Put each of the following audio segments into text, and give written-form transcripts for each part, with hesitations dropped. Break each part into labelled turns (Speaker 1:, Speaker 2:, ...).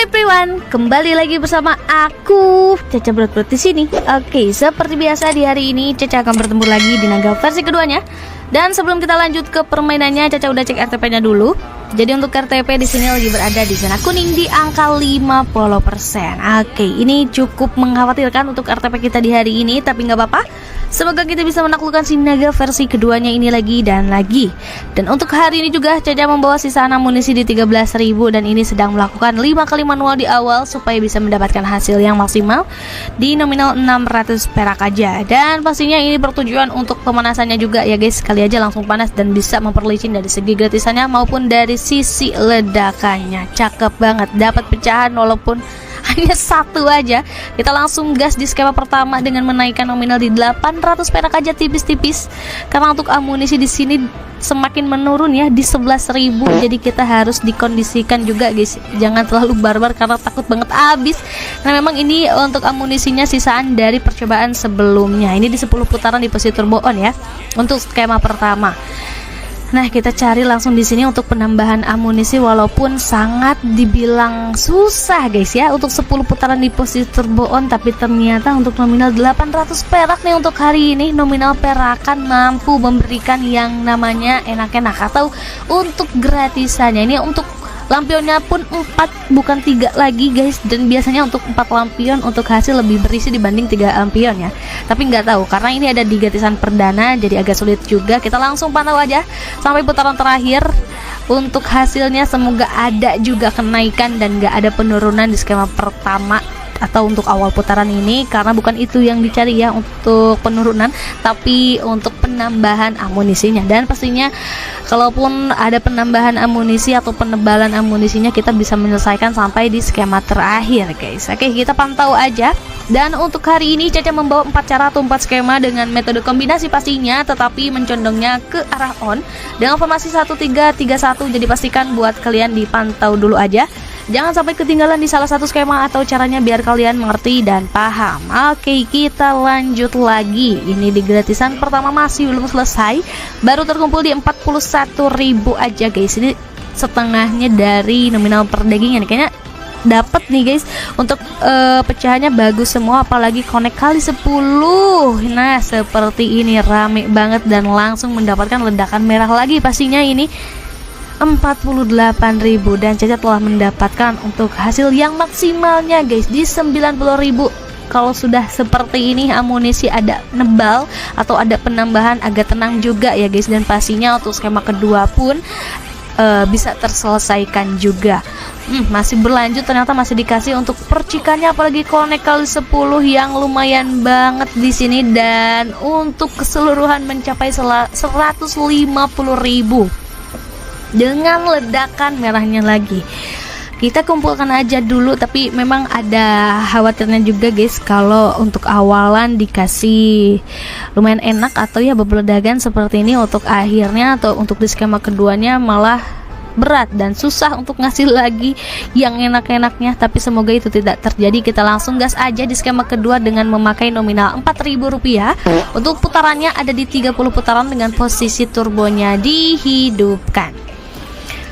Speaker 1: everyone, kembali lagi bersama aku Caca Brot di sini. Oke, seperti biasa di hari ini Caca akan bertemu lagi di Naga versi keduanya. Dan sebelum kita lanjut ke permainannya, Caca udah cek RTP-nya dulu. Jadi untuk RTP di sini lagi berada di zona kuning di angka 50%. Oke, ini cukup mengkhawatirkan untuk RTP kita di hari ini, tapi nggak apa-apa. Semoga kita bisa menaklukkan si Naga versi keduanya ini lagi dan lagi. Dan untuk hari ini juga Caca membawa sisaan amunisi di 13.000 dan ini sedang melakukan 5 kali manual di awal supaya bisa mendapatkan hasil yang maksimal di nominal 600 perak aja. Dan pastinya ini bertujuan untuk pemanasannya juga ya guys, sekali aja langsung panas dan bisa memperlicin dari segi gratisannya maupun dari sisi ledakannya. Cakep banget, dapat pecahan walaupun hanya satu aja. Kita langsung gas di skema pertama dengan menaikkan nominal di 800 perak aja, tipis-tipis. Karena untuk amunisi di sini semakin menurun ya di 11.000. Jadi kita harus dikondisikan juga guys. Jangan terlalu barbar karena takut banget habis. Nah memang ini untuk amunisinya sisaan dari percobaan sebelumnya. Ini di 10 putaran di posisi turbo on ya. Untuk skema pertama. Nah, kita cari langsung di sini untuk penambahan amunisi walaupun sangat dibilang susah guys ya untuk 10 putaran di posisi turbo on, tapi ternyata untuk nominal 800 perak nih untuk hari ini nominal perakan mampu memberikan yang namanya enak-enak atau untuk gratisannya. Ini untuk lampionnya pun 4 bukan 3 lagi guys, dan biasanya untuk 4 lampion untuk hasil lebih berisi dibanding 3 lampion ya. Tapi nggak tahu karena ini ada di gratisan perdana jadi agak sulit juga. Kita langsung pantau aja sampai putaran terakhir. Untuk hasilnya semoga ada juga kenaikan dan nggak ada penurunan di skema pertama atau untuk awal putaran ini, karena bukan itu yang dicari ya untuk penurunan, tapi untuk penambahan amunisinya. Dan pastinya kalaupun ada penambahan amunisi atau penebalan amunisinya kita bisa menyelesaikan sampai di skema terakhir guys. Oke, kita pantau aja. Dan untuk hari ini Caca membawa 4 cara atau 4 skema dengan metode kombinasi pastinya, tetapi mencondongnya ke arah on dengan formasi 1331. Jadi pastikan buat kalian dipantau dulu aja. Jangan sampai ketinggalan di salah satu skema atau caranya biar kalian mengerti dan paham. Oke, kita lanjut lagi. Ini di gratisan pertama masih belum selesai. Baru terkumpul di 41.000 aja guys. Ini setengahnya dari nominal perdagingan. Kayaknya dapat nih guys. Untuk pecahannya bagus semua, apalagi connect kali 10. Nah, seperti ini rame banget dan langsung mendapatkan ledakan merah lagi pastinya ini 48.000, dan Caca telah mendapatkan untuk hasil yang maksimalnya guys di 90.000. Kalau sudah seperti ini amunisi ada nebal atau ada penambahan agak tenang juga ya guys, dan pastinya untuk skema kedua pun bisa terselesaikan juga. Masih berlanjut, ternyata masih dikasih untuk percikannya, apalagi connect kali 10 yang lumayan banget di sini, dan untuk keseluruhan mencapai 150.000 dengan ledakan merahnya lagi. Kita kumpulkan aja dulu, tapi memang ada khawatirnya juga guys kalau untuk awalan dikasih lumayan enak atau ya berbeledakan seperti ini, untuk akhirnya atau untuk di skema keduanya malah berat dan susah untuk ngasih lagi yang enak-enaknya. Tapi semoga itu tidak terjadi. Kita langsung gas aja di skema kedua dengan memakai nominal Rp4.000. Untuk putarannya ada di 30 putaran dengan posisi turbonya dihidupkan.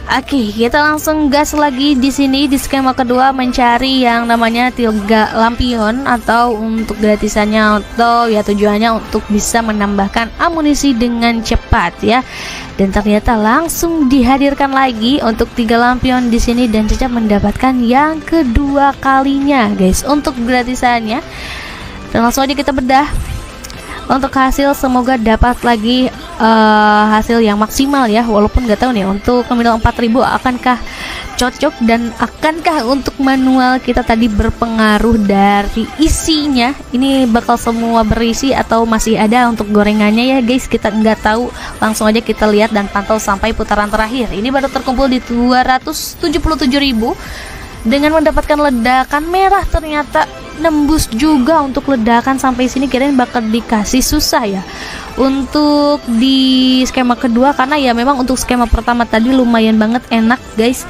Speaker 1: Oke, kita langsung gas lagi di sini di skema kedua mencari yang namanya 3 lampion atau untuk gratisannya atau ya tujuannya untuk bisa menambahkan amunisi dengan cepat ya. Dan ternyata langsung dihadirkan lagi untuk 3 lampion di sini, dan Caca mendapatkan yang kedua kalinya guys untuk gratisannya. Dan langsung aja kita bedah. Untuk hasil semoga dapat lagi hasil yang maksimal ya, walaupun nggak tahu nih untuk nominal 4.000 akankah cocok dan akankah untuk manual kita tadi berpengaruh dari isinya. Ini bakal semua berisi atau masih ada untuk gorengannya ya guys, kita nggak tahu. Langsung aja kita lihat dan pantau sampai putaran terakhir. Ini baru terkumpul di 277.000 dengan mendapatkan ledakan merah. Ternyata nembus juga untuk ledakan sampai sini, kirain bakal dikasih susah ya untuk di skema kedua, karena ya memang untuk skema pertama tadi lumayan banget enak guys.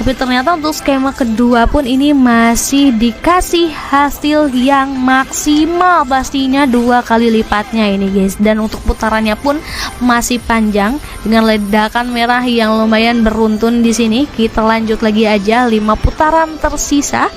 Speaker 1: Tapi ternyata untuk skema kedua pun ini masih dikasih hasil yang maksimal, pastinya 2 kali lipatnya ini guys. Dan untuk putarannya pun masih panjang dengan ledakan merah yang lumayan beruntun di sini. Kita lanjut lagi aja, 5 putaran tersisa.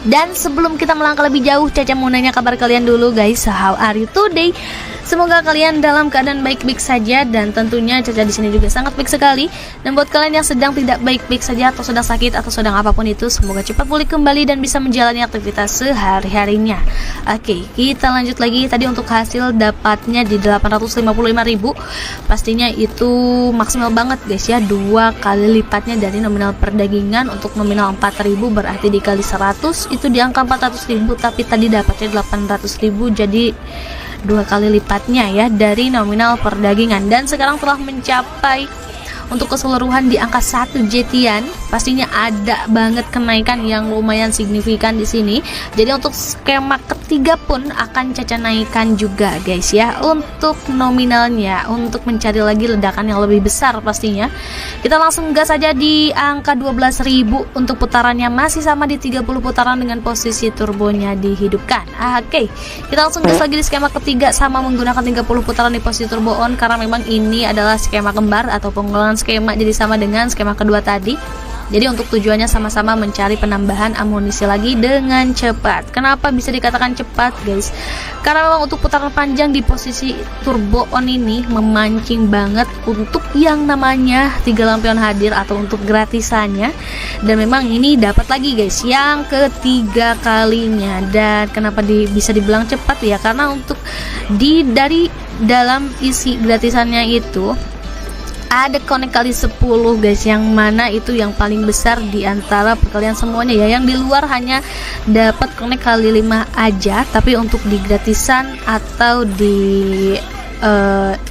Speaker 1: Dan sebelum kita melangkah lebih jauh, Caca mau nanya kabar kalian dulu guys. How are you today? Semoga kalian dalam keadaan baik-baik saja, dan tentunya Caca di sini juga sangat baik sekali. Dan buat kalian yang sedang tidak baik-baik saja atau sedang sakit atau sedang apapun itu, semoga cepat pulih kembali dan bisa menjalani aktivitas sehari-harinya. Oke, kita lanjut lagi. Tadi untuk hasil dapatnya di 855.000. Pastinya itu maksimal banget guys ya, 2 kali lipatnya dari nominal perdagingan. Untuk nominal 4.000 berarti dikali 100 itu di angka 400.000, tapi tadi dapatnya 800.000, jadi 2 kali lipatnya ya dari nominal perdagingan. Dan sekarang telah mencapai untuk keseluruhan di angka 1 jetian. Pastinya ada banget kenaikan yang lumayan signifikan di sini. Jadi untuk skema ketiga pun akan Caca naikkan juga guys ya untuk nominalnya, untuk mencari lagi ledakan yang lebih besar pastinya. Kita langsung gas saja di angka 12.000. Untuk putarannya masih sama di 30 putaran dengan posisi turbonya dihidupkan. Oke, kita langsung gas lagi di skema ketiga sama menggunakan 30 putaran di posisi turbo on, karena memang ini adalah skema kembar atau pengulangan skema, jadi sama dengan skema kedua tadi. Jadi untuk tujuannya sama-sama mencari penambahan amunisi lagi dengan cepat. Kenapa bisa dikatakan cepat guys? Karena memang untuk putaran panjang di posisi turbo on ini memancing banget untuk yang namanya 3 lampion hadir atau untuk gratisannya. Dan memang ini dapat lagi guys yang ketiga kalinya. Dan kenapa bisa dibilang cepat ya, karena untuk dari dalam isi gratisannya itu ada connect kali 10 guys, yang mana itu yang paling besar di antara kalian semuanya ya. Yang di luar hanya dapat connect kali 5 aja, tapi untuk di gratisan atau di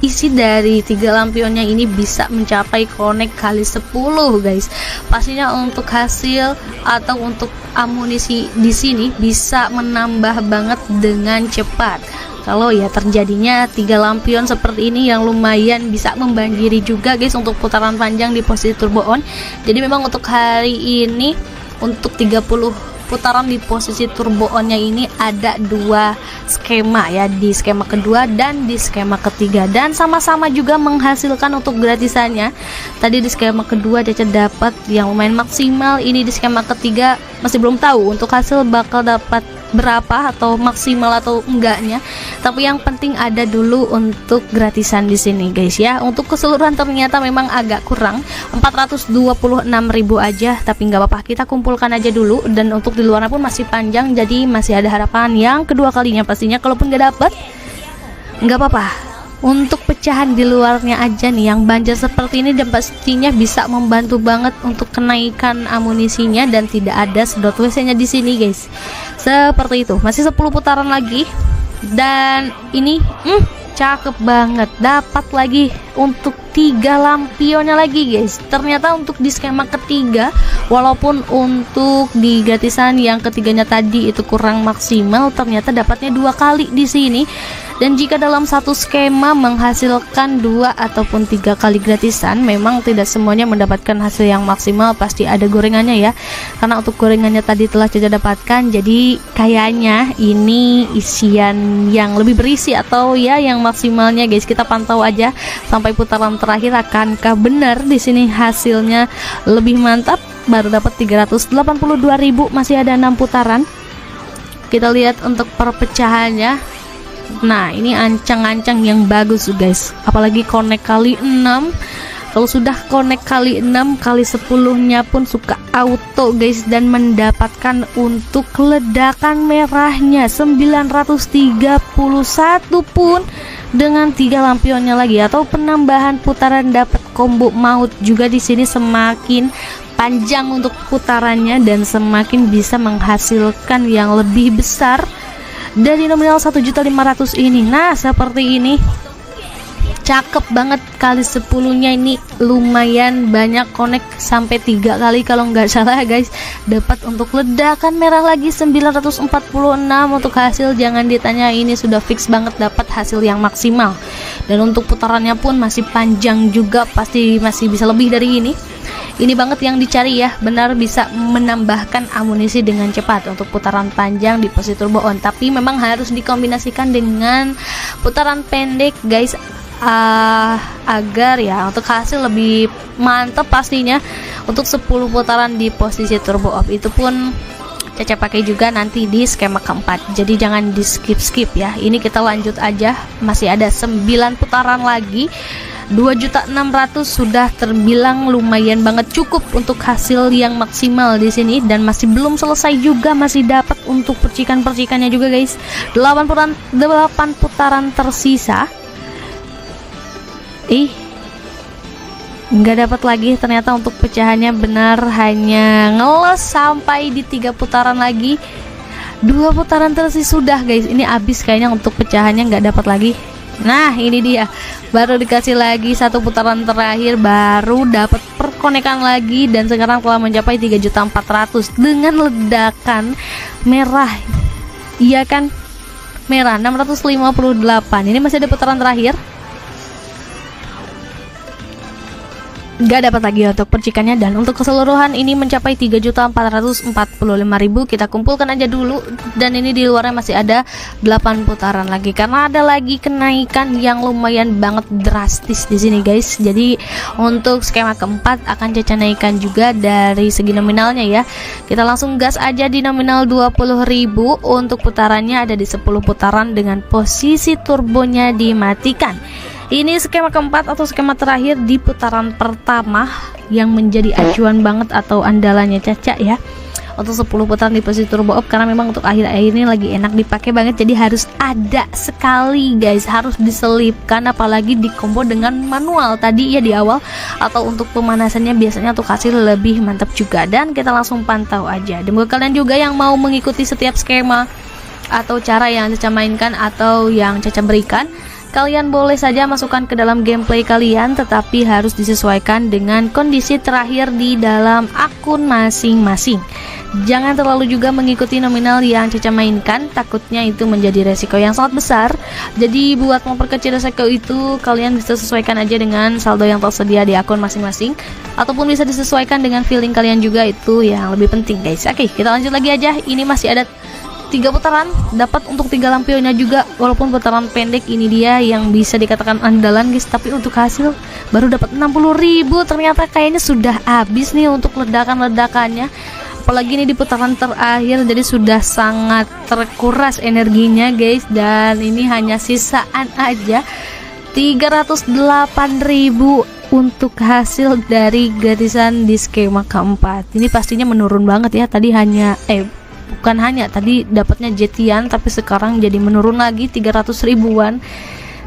Speaker 1: isi dari 3 lampionnya ini bisa mencapai connect kali 10 guys. Pastinya untuk hasil atau untuk amunisi di sini bisa menambah banget dengan cepat. Kalau ya terjadinya 3 lampion seperti ini yang lumayan bisa membanjiri juga guys untuk putaran panjang di posisi turbo on. Jadi memang untuk hari ini untuk 30 putaran di posisi turbo onnya ini ada 2 skema ya, di skema kedua dan di skema ketiga, dan sama-sama juga menghasilkan untuk gratisannya. Tadi di skema kedua Caca dapat yang lumayan maksimal, ini di skema ketiga masih belum tahu untuk hasil bakal dapat berapa atau maksimal atau enggaknya, tapi yang penting ada dulu untuk gratisan di sini guys ya. Untuk keseluruhan ternyata memang agak kurang, 426.000 aja, tapi nggak apa-apa, kita kumpulkan aja dulu. Dan untuk di luarnya pun masih panjang, jadi masih ada harapan yang kedua kalinya pastinya. Kalaupun nggak dapet nggak apa-apa, untuk pecahan di luarnya aja nih yang banjir seperti ini, dan pastinya bisa membantu banget untuk kenaikan amunisinya. Dan tidak ada sedot WC nya di sini guys, seperti itu. Masih 10 putaran lagi, dan ini cakep banget, dapat lagi untuk 3 lampionnya lagi guys. Ternyata untuk di skema ketiga, walaupun untuk di gratisan yang ketiganya tadi itu kurang maksimal, ternyata dapatnya 2 kali di sini. Dan jika dalam satu skema menghasilkan 2 ataupun 3 kali gratisan, memang tidak semuanya mendapatkan hasil yang maksimal, pasti ada gorengannya ya. Karena untuk gorengannya tadi telah Caca dapatkan, jadi kayaknya ini isian yang lebih berisi atau ya yang maksimalnya guys. Kita pantau aja sampai putaran terakhir, akankah benar di sini hasilnya lebih mantap. Baru dapat 382.000, masih ada 6 putaran. Kita lihat untuk perpecahannya. Nah, ini ancang-ancang yang bagus guys, apalagi connect kali 6. Kalau sudah connect kali 6, kali 10-nya pun suka auto guys, dan mendapatkan untuk ledakan merahnya 931 pun dengan 3 lampionnya lagi, atau penambahan putaran dapat combo maut juga di sini. Semakin panjang untuk putarannya dan semakin bisa menghasilkan yang lebih besar dari nominal 1.500.000 ini. Nah, seperti ini cakep banget, kali 10-nya ini lumayan banyak, connect sampai 3 kali kalau nggak salah guys. Dapat untuk ledakan merah lagi 946. Untuk hasil jangan ditanya, ini sudah fix banget dapat hasil yang maksimal. Dan untuk putarannya pun masih panjang juga, pasti masih bisa lebih dari ini. ini banget yang dicari ya, benar bisa menambahkan amunisi dengan cepat untuk putaran panjang di posisi turbo on, tapi memang harus dikombinasikan dengan putaran pendek guys, agar ya untuk hasil lebih mantap pastinya. Untuk 10 putaran di posisi turbo off itu pun Caca pakai juga nanti di skema keempat, jadi jangan di skip ya. Ini kita lanjut aja, masih ada 9 putaran lagi. 2.600.000 sudah terbilang lumayan banget, cukup untuk hasil yang maksimal di sini, dan masih belum selesai juga, masih dapat untuk percikan-percikannya juga guys. 8 putaran tersisa. Nggak dapat lagi ternyata untuk pecahannya, benar hanya ngeles sampai di 3 putaran lagi. 2 putaran tersisa sudah guys, ini habis kayaknya untuk pecahannya, nggak dapat lagi. Nah ini dia, baru dikasih lagi 1 putaran terakhir, baru dapat perkonekan lagi, dan sekarang telah mencapai 3.400.000 dengan ledakan merah, iya kan, merah 658. Ini masih ada putaran terakhir, nggak dapat lagi untuk percikannya, dan untuk keseluruhan ini mencapai 3.445.000. Kita kumpulkan aja dulu, dan ini di luarnya masih ada 8 putaran lagi karena ada lagi kenaikan yang lumayan banget drastis di sini guys. Jadi untuk skema keempat akan Caca naikkan juga dari segi nominalnya ya. Kita langsung gas aja di nominal 20.000. Untuk putarannya ada di 10 putaran dengan posisi turbonya dimatikan. Ini skema keempat atau skema terakhir di putaran pertama yang menjadi acuan banget atau andalannya Caca ya. Untuk 10 putaran di posisi turbo off, karena memang untuk akhir-akhir ini lagi enak dipakai banget, jadi harus ada sekali guys, harus diselipkan, apalagi di combo dengan manual tadi ya di awal, atau untuk pemanasannya biasanya untuk hasil lebih mantap juga. Dan kita langsung pantau aja. Dan buat kalian juga yang mau mengikuti setiap skema atau cara yang Caca mainkan atau yang Caca berikan, kalian boleh saja masukkan ke dalam gameplay kalian, tetapi harus disesuaikan dengan kondisi terakhir di dalam akun masing-masing. Jangan terlalu juga mengikuti nominal yang Caca mainkan, takutnya itu menjadi resiko yang sangat besar. Jadi buat memperkecil resiko itu, kalian bisa sesuaikan aja dengan saldo yang tersedia di akun masing-masing, ataupun bisa disesuaikan dengan feeling kalian juga, itu yang lebih penting guys. Oke, kita lanjut lagi aja. Ini masih ada 3 putaran, dapat untuk 3 lampionnya juga, walaupun putaran pendek ini dia yang bisa dikatakan andalan guys, tapi untuk hasil baru dapat 60.000. Ternyata kayaknya sudah habis nih untuk ledakannya, apalagi ini di putaran terakhir, jadi sudah sangat terkuras energinya guys. Dan ini hanya sisaan aja 308.000 untuk hasil dari gratisan di skema keempat. Ini pastinya menurun banget ya, tadi hanya bukan hanya tadi dapatnya jetian, tapi sekarang jadi menurun lagi 300 ribuan.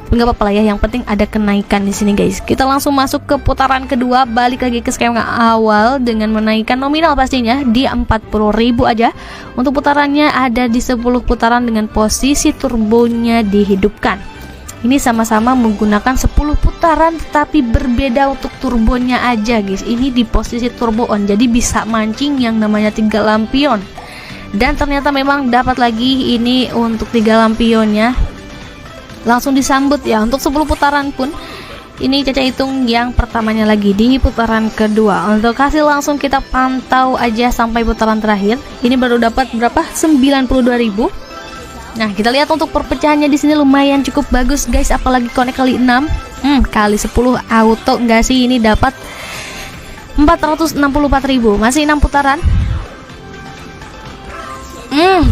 Speaker 1: Nggak apa-apa lah ya, yang penting ada kenaikan di sini guys. Kita langsung masuk ke putaran kedua, balik lagi ke skema awal dengan menaikkan nominal pastinya di 40.000 aja. Untuk putarannya ada di 10 putaran dengan posisi turbonya dihidupkan. Ini sama-sama menggunakan 10 putaran, tetapi berbeda untuk turbonya aja guys. Ini di posisi turbo on, jadi bisa mancing yang namanya 3 lampion. Dan ternyata memang dapat lagi ini untuk 3 lampionnya, langsung disambut ya. Untuk 10 putaran pun ini Caca hitung yang pertamanya lagi di putaran kedua. Untuk hasil langsung kita pantau aja sampai putaran terakhir. Ini baru dapat berapa? 92.000. Nah, kita lihat untuk perpecahannya di sini lumayan cukup bagus guys, apalagi connect kali 6. Kali 10 auto enggak sih, ini dapat 464.000. Masih 6 putaran.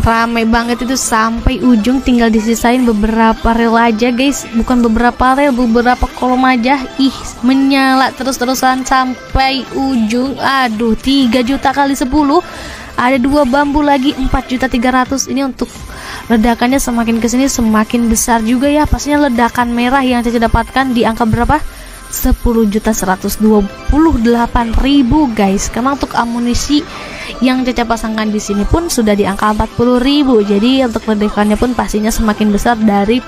Speaker 1: Rame banget itu sampai ujung, tinggal disisain beberapa rel aja guys, bukan beberapa rel, beberapa kolom aja. Menyala terus-terusan sampai ujung. Aduh, 3 juta kali 10, ada 2 bambu lagi, 4.300.000. Ini untuk ledakannya semakin kesini semakin besar juga ya, pastinya ledakan merah yang Caca dapatkan di angka berapa? 10.128.000 guys. Karena untuk amunisi yang Caca pasangkan di sini pun sudah di angka 40.000. Jadi untuk ledakannya pun pastinya semakin besar dari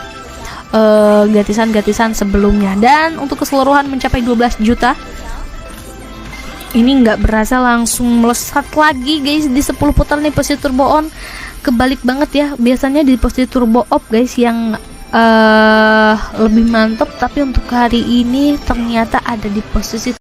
Speaker 1: gratisan-gratisan sebelumnya. Dan untuk keseluruhan mencapai 12 juta. Ini nggak berasa langsung melesat lagi guys di 10 putaran nih posisi turbo on. Kebalik banget ya, biasanya di posisi turbo off guys yang lebih mantap, tapi untuk hari ini ternyata ada di posisi